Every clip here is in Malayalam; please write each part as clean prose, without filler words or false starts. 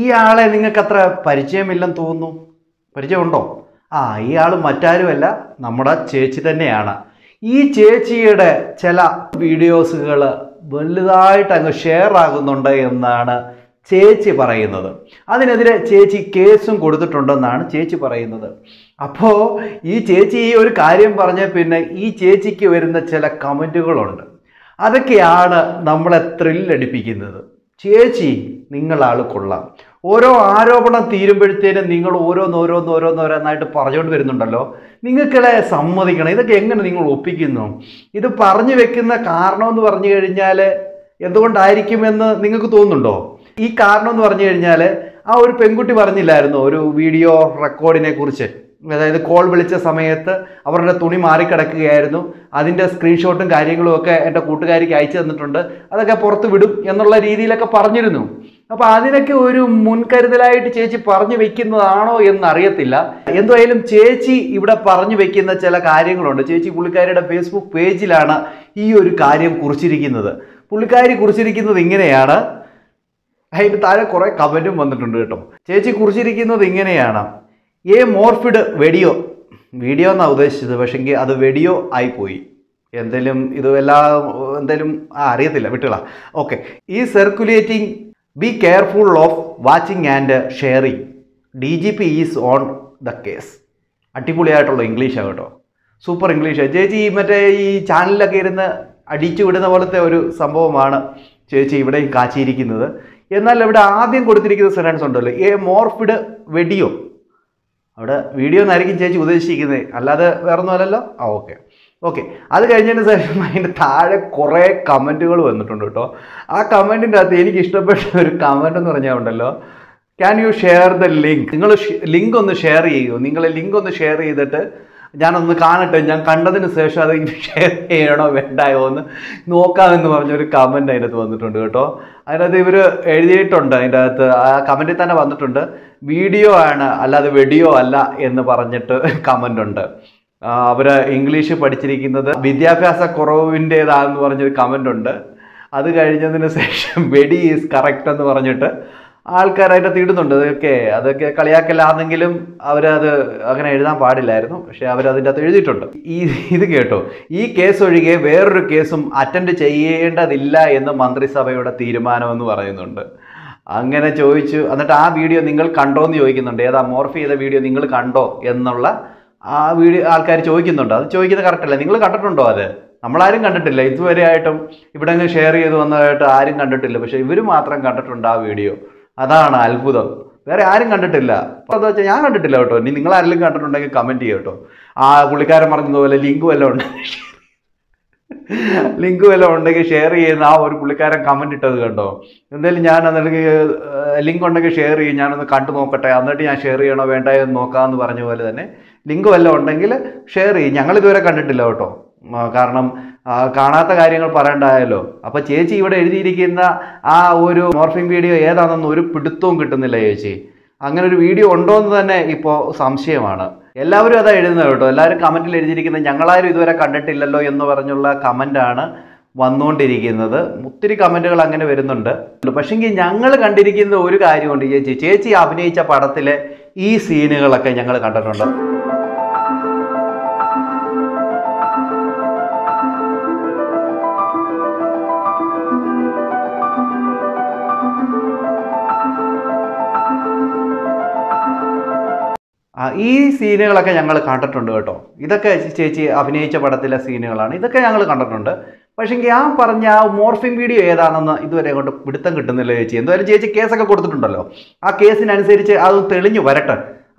ഈ ആളെ നിങ്ങൾക്ക് അത്ര പരിചയമില്ലെന്ന് തോന്നുന്നു. പരിചയമുണ്ടോ? ഈ ആൾ മറ്റാരുമല്ല, നമ്മുടെ ചേച്ചി തന്നെയാണ്. ഈ ചേച്ചിയുടെ ചില വീഡിയോസുകൾ വലുതായിട്ട് അങ്ങ് ഷെയർ ആകുന്നുണ്ട് എന്നാണ് ചേച്ചി പറയുന്നത്. അതിനെതിരെ ചേച്ചി കേസും കൊടുത്തിട്ടുണ്ടെന്നാണ് ചേച്ചി പറയുന്നത്. അപ്പോൾ ഈ ചേച്ചി ഈ ഒരു കാര്യം പറഞ്ഞ പിന്നെ ഈ ചേച്ചിക്ക് വരുന്ന ചില കമൻറ്റുകളുണ്ട്. അതൊക്കെയാണ് നമ്മളെ ത്രില്ലടിപ്പിക്കുന്നത്. ചേച്ചി, നിങ്ങളാൾ കൊള്ളാം. ഓരോ ആരോപണം തീരുമ്പോഴത്തേനും നിങ്ങൾ ഓരോന്നോരോന്നായിട്ട് പറഞ്ഞുകൊണ്ട് വരുന്നുണ്ടല്ലോ. നിങ്ങൾക്കിടെ സമ്മതിക്കണം. ഇതൊക്കെ എങ്ങനെ നിങ്ങൾ ഒപ്പിക്കുന്നു? ഇത് പറഞ്ഞു വെക്കുന്ന കാരണം എന്ന് പറഞ്ഞു കഴിഞ്ഞാൽ എന്തുകൊണ്ടായിരിക്കുമെന്ന് നിങ്ങൾക്ക് തോന്നുന്നുണ്ടോ? ഈ കാരണം എന്ന് പറഞ്ഞു കഴിഞ്ഞാൽ ആ ഒരു പെൺകുട്ടി പറഞ്ഞില്ലായിരുന്നു ഒരു വീഡിയോ റെക്കോർഡിനെ കുറിച്ച്. അതായത് കോൾ വിളിച്ച സമയത്ത് അവരുടെ തുണി മാറിക്കിടക്കുകയായിരുന്നു. അതിൻ്റെ സ്ക്രീൻഷോട്ടും കാര്യങ്ങളും ഒക്കെ എൻ്റെ കൂട്ടുകാരിക്ക് അയച്ചു തന്നിട്ടുണ്ട്. അതൊക്കെ പുറത്ത് വിടും എന്നുള്ള രീതിയിലൊക്കെ പറഞ്ഞിരുന്നു. അപ്പോൾ അതിനൊക്കെ ഒരു മുൻകരുതലായിട്ട് ചേച്ചി പറഞ്ഞു വെക്കുന്നതാണോ എന്നറിയത്തില്ല. എന്തായാലും ചേച്ചി ഇവിടെ പറഞ്ഞു വെക്കുന്ന ചില കാര്യങ്ങളുണ്ട്. ചേച്ചി പുള്ളിക്കാരിയുടെ ഫേസ്ബുക്ക് പേജിലാണ് ഈ ഒരു കാര്യം കുറിച്ചിരിക്കുന്നത്. പുള്ളിക്കാരി കുറിച്ചിരിക്കുന്നത് ഇങ്ങനെയാണ്. അതിൻ്റെ താഴെ കുറേ കമൻറ്റും വന്നിട്ടുണ്ട് കേട്ടോ. ചേച്ചി കുറിച്ചിരിക്കുന്നത് ഇങ്ങനെയാണ്: മോർഫിഡ് വീഡിയോ എന്നാണ് ഉദ്ദേശിച്ചത്, പക്ഷെങ്കിൽ അത് വെഡിയോ ആയിപ്പോയി. എന്തെങ്കിലും ഇത് എന്തെങ്കിലും അറിയത്തില്ല, വിട്ടുകള. ഓക്കെ. ഈ circulating, be careful of watching and sharing, DGP is on the case. അടിപൊളിയായിട്ടുള്ള ഇംഗ്ലീഷാണ് കേട്ടോ, സൂപ്പർ ഇംഗ്ലീഷാണ്. ചേച്ചി മറ്റേ ഈ ചാനലിലൊക്കെ ഇരുന്ന് അടിച്ചു വിടുന്ന പോലത്തെ ഒരു സംഭവമാണ് ചേച്ചി ഇവിടെ കാച്ചിയിരിക്കുന്നത്. എന്നാൽ ഇവിടെ ആദ്യം കൊടുത്തിരിക്കുന്ന സെൻറ്റൻസ് ഉണ്ടല്ലോ, മോർഫിഡ് വെഡിയോ. അവിടെ വീഡിയോ എന്നായിരിക്കും ചേച്ചി ഉദ്ദേശിക്കുന്നത്, അല്ലാതെ വേറൊന്നുമല്ലല്ലോ. ഓക്കെ. അത് കഴിഞ്ഞതിന് ശേഷം അതിൻ്റെ താഴെ കുറേ കമൻറ്റുകൾ വന്നിട്ടുണ്ട് കേട്ടോ. ആ കമൻറ്റിൻ്റെ അകത്ത് എനിക്ക് ഇഷ്ടപ്പെട്ട ഒരു കമൻറ്റ് എന്ന് പറഞ്ഞാൽ ഉണ്ടല്ലോ, can you share the link. നിങ്ങൾ ലിങ്ക് ഒന്ന് ഷെയർ ചെയ്യൂ. നിങ്ങൾ ലിങ്ക് ഒന്ന് ഷെയർ ചെയ്തിട്ട് ഞാനൊന്ന് കാണട്ടെ, ഞാൻ കണ്ടതിന് ശേഷം അത് ഷെയർ ചെയ്യണോ വേണ്ടായോ എന്ന് നോക്കാമെന്ന് പറഞ്ഞൊരു കമൻറ്റ് അതിനകത്ത് വന്നിട്ടുണ്ട് കേട്ടോ. അതിനകത്ത് ഇവർ എഴുതിയിട്ടുണ്ട്, അതിൻ്റെ അകത്ത് ആ കമൻറ്റിൽ തന്നെ വന്നിട്ടുണ്ട്, വീഡിയോ ആണ് അല്ലാതെ വെഡിയോ അല്ല എന്ന് പറഞ്ഞിട്ട് കമൻ്റ് ഉണ്ട്. അവർ ഇംഗ്ലീഷ് പഠിച്ചിരിക്കുന്നത് വിദ്യാഭ്യാസ കുറവിൻ്റേതാണെന്ന് പറഞ്ഞൊരു കമൻ്റ് ഉണ്ട്. അത് കഴിഞ്ഞതിന് ശേഷം വെടി ഈസ് കറക്റ്റ് എന്ന് പറഞ്ഞിട്ട് ആൾക്കാർ അതിൻ്റെ ഇടുന്നുണ്ട്. അതൊക്കെ കളിയാക്കലാണെങ്കിലും അവരത് അങ്ങനെ എഴുതാൻ പാടില്ലായിരുന്നു, പക്ഷെ അവരതിൻ്റെ അകത്ത് എഴുതിയിട്ടുണ്ട്. ഇത് കേട്ടോ, ഈ കേസ് ഒഴികെ വേറൊരു കേസും അറ്റൻഡ് ചെയ്യേണ്ടതില്ല എന്ന് മന്ത്രിസഭയുടെ തീരുമാനമെന്ന് പറയുന്നുണ്ട്. അങ്ങനെ ചോദിച്ചു. എന്നിട്ട് ആ വീഡിയോ നിങ്ങൾ കണ്ടോ എന്ന് ചോദിക്കുന്നുണ്ട്. ഏതാ മോർഫ് ചെയ്ത വീഡിയോ നിങ്ങൾ കണ്ടോ എന്നുള്ള ആ വീഡിയോ ആൾക്കാർ ചോദിക്കുന്നുണ്ട്. അത് ചോദിക്കുന്നത് കറക്റ്റല്ല. നിങ്ങൾ കണ്ടിട്ടുണ്ടോ? അത് നമ്മളാരും കണ്ടിട്ടില്ല ഇതുവരെ ആയിട്ടും. ഇവിടെ അങ്ങ് ഷെയർ ചെയ്ത് വന്നതായിട്ട് ആരും കണ്ടിട്ടില്ല, പക്ഷെ ഇവർ മാത്രം കണ്ടിട്ടുണ്ട് ആ വീഡിയോ. അതാണ് അത്ഭുതം. വേറെ ആരും കണ്ടിട്ടില്ല. അപ്പോൾ എന്താ വെച്ചാൽ ഞാൻ കണ്ടിട്ടില്ല കേട്ടോ. ഇനി നിങ്ങളാരെങ്കിലും കണ്ടിട്ടുണ്ടെങ്കിൽ കമൻറ്റ് ചെയ്യുക കേട്ടോ. ആ പുള്ളിക്കാരൻ പറഞ്ഞതുപോലെ ലിങ്ക് വല്ലതും ഉണ്ടെങ്കിൽ ഷെയർ ചെയ്യുന്ന ആ ഒരു പുള്ളിക്കാരൻ കമൻറ്റ് ഇട്ടത് കണ്ടോ. എന്തായാലും ഞാൻ എന്നിട്ട് ലിങ്ക് ഉണ്ടെങ്കിൽ ഷെയർ ചെയ്യും, ഞാനൊന്ന് കണ്ടു നോക്കട്ടെ, എന്നിട്ട് ഞാൻ ഷെയർ ചെയ്യണോ വേണ്ടായോ എന്ന് നോക്കാമെന്ന് പറഞ്ഞ പോലെ തന്നെ ലിങ്ക് വല്ലതും ഉണ്ടെങ്കിൽ ഷെയർ ചെയ്യും. ഞങ്ങളിതുവരെ കണ്ടിട്ടില്ല കേട്ടോ, കാരണം കാണാത്ത കാര്യങ്ങൾ പറയണ്ടായല്ലോ. അപ്പോൾ ചേച്ചി ഇവിടെ എഴുതിയിരിക്കുന്ന ആ ഒരു മോർഫിംഗ് വീഡിയോ ഏതാണെന്നൊന്നും ഒരു പിടുത്തവും കിട്ടുന്നില്ല ചേച്ചി. അങ്ങനെ ഒരു വീഡിയോ ഉണ്ടോ എന്ന് തന്നെ ഇപ്പോൾ സംശയമാണ്. എല്ലാവരും അതാ എഴുതുന്നത് കേട്ടോ. എല്ലാവരും കമൻറ്റിൽ എഴുതിയിരിക്കുന്നത് ഞങ്ങളാരും ഇതുവരെ കണ്ടിട്ടില്ലല്ലോ എന്ന് പറഞ്ഞുള്ള കമൻറ്റാണ് വന്നുകൊണ്ടിരിക്കുന്നത്. ഒത്തിരി കമൻറ്റുകൾ അങ്ങനെ വരുന്നുണ്ട്. പക്ഷെങ്കിൽ ഞങ്ങൾ കണ്ടിരിക്കുന്ന ഒരു കാര്യമുണ്ട് ചേച്ചി അഭിനയിച്ച പടത്തിലെ ഈ സീനുകളൊക്കെ ഞങ്ങൾ കണ്ടിട്ടുണ്ട്. ഈ സീനുകളൊക്കെ ഞങ്ങൾ കണ്ടിട്ടുണ്ട് കേട്ടോ. ഇതൊക്കെ ചേച്ചി അഭിനയിച്ച പടത്തിലെ സീനുകളാണ്. ഇതൊക്കെ ഞങ്ങൾ കണ്ടിട്ടുണ്ട്. പക്ഷേങ്കിൽ ആ പറഞ്ഞ ആ മോർഫിംഗ് വീഡിയോ ഏതാണെന്ന് ഇതുവരെ അങ്ങോട്ട് പിടുത്തം കിട്ടുന്നില്ല ചേച്ചി. എന്തായാലും ചേച്ചി കേസൊക്കെ കൊടുത്തിട്ടുണ്ടല്ലോ, ആ കേസിനനുസരിച്ച് അത് തെളിഞ്ഞു വരട്ടെ.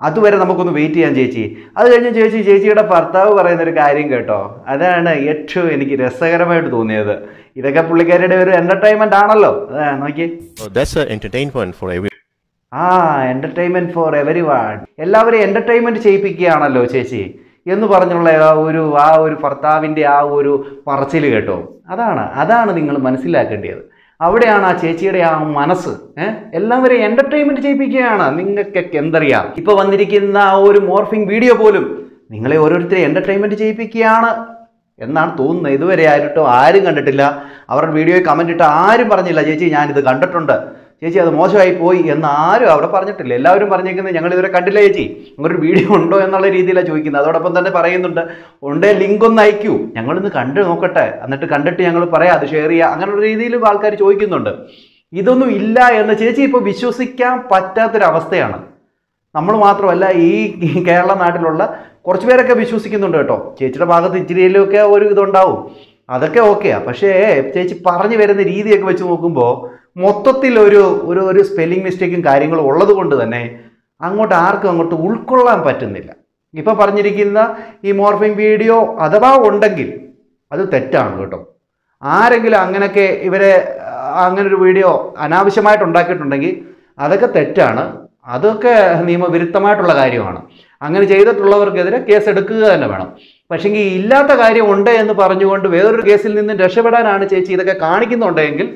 അതുവരെ നമുക്കൊന്ന് വെയിറ്റ് ചെയ്യാം ചേച്ചി. അത് കഴിഞ്ഞ് ചേച്ചിയുടെ ഭർത്താവ് പറയുന്നൊരു കാര്യം കേട്ടോ, അതാണ് ഏറ്റവും എനിക്ക് രസകരമായിട്ട് തോന്നിയത്. ഇതൊക്കെ പുള്ളിക്കാരുടെ ഒരു എൻ്റർടൈൻമെൻ്റ് ആണല്ലോ. നോക്കി, എന്റർടൈൻമെന്റ് ഫോർ എവരി വൺ. എല്ലാവരെയും എന്റർടൈൻമെന്റ് ചെയ്യിപ്പിക്കുകയാണല്ലോ ചേച്ചി എന്ന് പറഞ്ഞുള്ള ആ ഒരു ഭർത്താവിൻ്റെ ആ ഒരു പറച്ചിൽ കേട്ടോ. അതാണ് നിങ്ങൾ മനസ്സിലാക്കേണ്ടത്. അവിടെയാണ് ആ ചേച്ചിയുടെ ആ മനസ്സ്. എല്ലാവരെയും എന്റർടൈൻമെന്റ് ചെയ്യിപ്പിക്കുകയാണ്. നിങ്ങൾക്കൊക്കെ എന്തറിയാം, ഇപ്പൊ വന്നിരിക്കുന്ന ആ ഒരു മോർഫിംഗ് വീഡിയോ പോലും നിങ്ങളെ ഓരോരുത്തരെ എന്റർടൈൻമെന്റ് ചെയ്യിപ്പിക്കുകയാണ് എന്നാണ് തോന്നുന്നത്. ഇതുവരെ ആരും കണ്ടിട്ടില്ല. അവരുടെ വീഡിയോയിൽ കമന്റ് ഇട്ട് ആരും പറഞ്ഞില്ല ചേച്ചി ഞാനിത് കണ്ടിട്ടുണ്ട്, ചേച്ചി അത് മോശമായി പോയി എന്ന് ആരും അവിടെ പറഞ്ഞിട്ടില്ല. എല്ലാവരും പറഞ്ഞേക്കുന്നത് ഞങ്ങൾ ഇതുവരെ കണ്ടില്ല ചേച്ചി, അങ്ങനൊരു വീഡിയോ ഉണ്ടോ എന്നുള്ള രീതിയിലാണ് ചോദിക്കുന്നത്. അതോടൊപ്പം തന്നെ പറയുന്നുണ്ട്, ഉണ്ടേ ലിങ്ക് ഒന്ന് അയക്കൂ, ഞങ്ങളിന്ന് കണ്ടു നോക്കട്ടെ, എന്നിട്ട് കണ്ടിട്ട് ഞങ്ങൾ പറയാം, അത് ഷെയർ ചെയ്യുക, അങ്ങനെയുള്ള രീതിയിൽ ആൾക്കാർ ചോദിക്കുന്നുണ്ട്. ഇതൊന്നും ഇല്ല എന്ന് ചേച്ചി ഇപ്പോൾ വിശ്വസിക്കാൻ പറ്റാത്തൊരവസ്ഥയാണ്. നമ്മൾ മാത്രമല്ല, ഈ കേരള നാട്ടിലുള്ള കുറച്ച് പേരൊക്കെ വിശ്വസിക്കുന്നുണ്ട് കേട്ടോ. ചേച്ചിയുടെ ഭാഗത്ത് ഇച്ചിരിയിലൊക്കെ ഒരു ഇതുണ്ടാവും, അതൊക്കെ ഓക്കെയാണ്. പക്ഷേ ചേച്ചി പറഞ്ഞു വരുന്ന രീതിയൊക്കെ വെച്ച് നോക്കുമ്പോൾ മൊത്തത്തിൽ ഒരു സ്പെല്ലിംഗ് മിസ്റ്റേക്കും കാര്യങ്ങളും ഉള്ളത് കൊണ്ട് തന്നെ ആർക്കും അങ്ങോട്ട് ഉൾക്കൊള്ളാൻ പറ്റുന്നില്ല. ഇപ്പം പറഞ്ഞിരിക്കുന്ന ഈ മോർഫിംഗ് വീഡിയോ അഥവാ ഉണ്ടെങ്കിൽ അത് തെറ്റാണ് കേട്ടോ. ആരെങ്കിലും അങ്ങനെയൊക്കെ അങ്ങനൊരു വീഡിയോ അനാവശ്യമായിട്ട് ഉണ്ടാക്കിയിട്ടുണ്ടെങ്കിൽ അതൊക്കെ തെറ്റാണ്, അതൊക്കെ നിയമവിരുദ്ധമായിട്ടുള്ള കാര്യമാണ്. അങ്ങനെ ചെയ്തിട്ടുള്ളവർക്കെതിരെ കേസ് എടുക്കുക തന്നെ വേണം. പക്ഷേങ്കിൽ ഇല്ലാത്ത കാര്യം ഉണ്ട് എന്ന് പറഞ്ഞുകൊണ്ട് വേറൊരു കേസിൽ നിന്നും രക്ഷപ്പെടാനാണ് ചേച്ചി ഇതൊക്കെ കാണിക്കുന്നുണ്ടെങ്കിൽ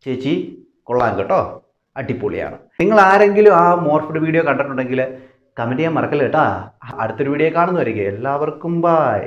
ചേച്ചി കൊള്ളാം കേട്ടോ, അടിപൊളിയാണ്. നിങ്ങൾ ആരെങ്കിലും ആ മോർഫ്ഡ് വീഡിയോ കണ്ടിട്ടുണ്ടെങ്കിൽ കമൻറ്റ് ചെയ്യാൻ മറക്കല്ല കേട്ടാ. അടുത്തൊരു വീഡിയോ കാണുന്നവരേക്കും എല്ലാവർക്കും ബൈ.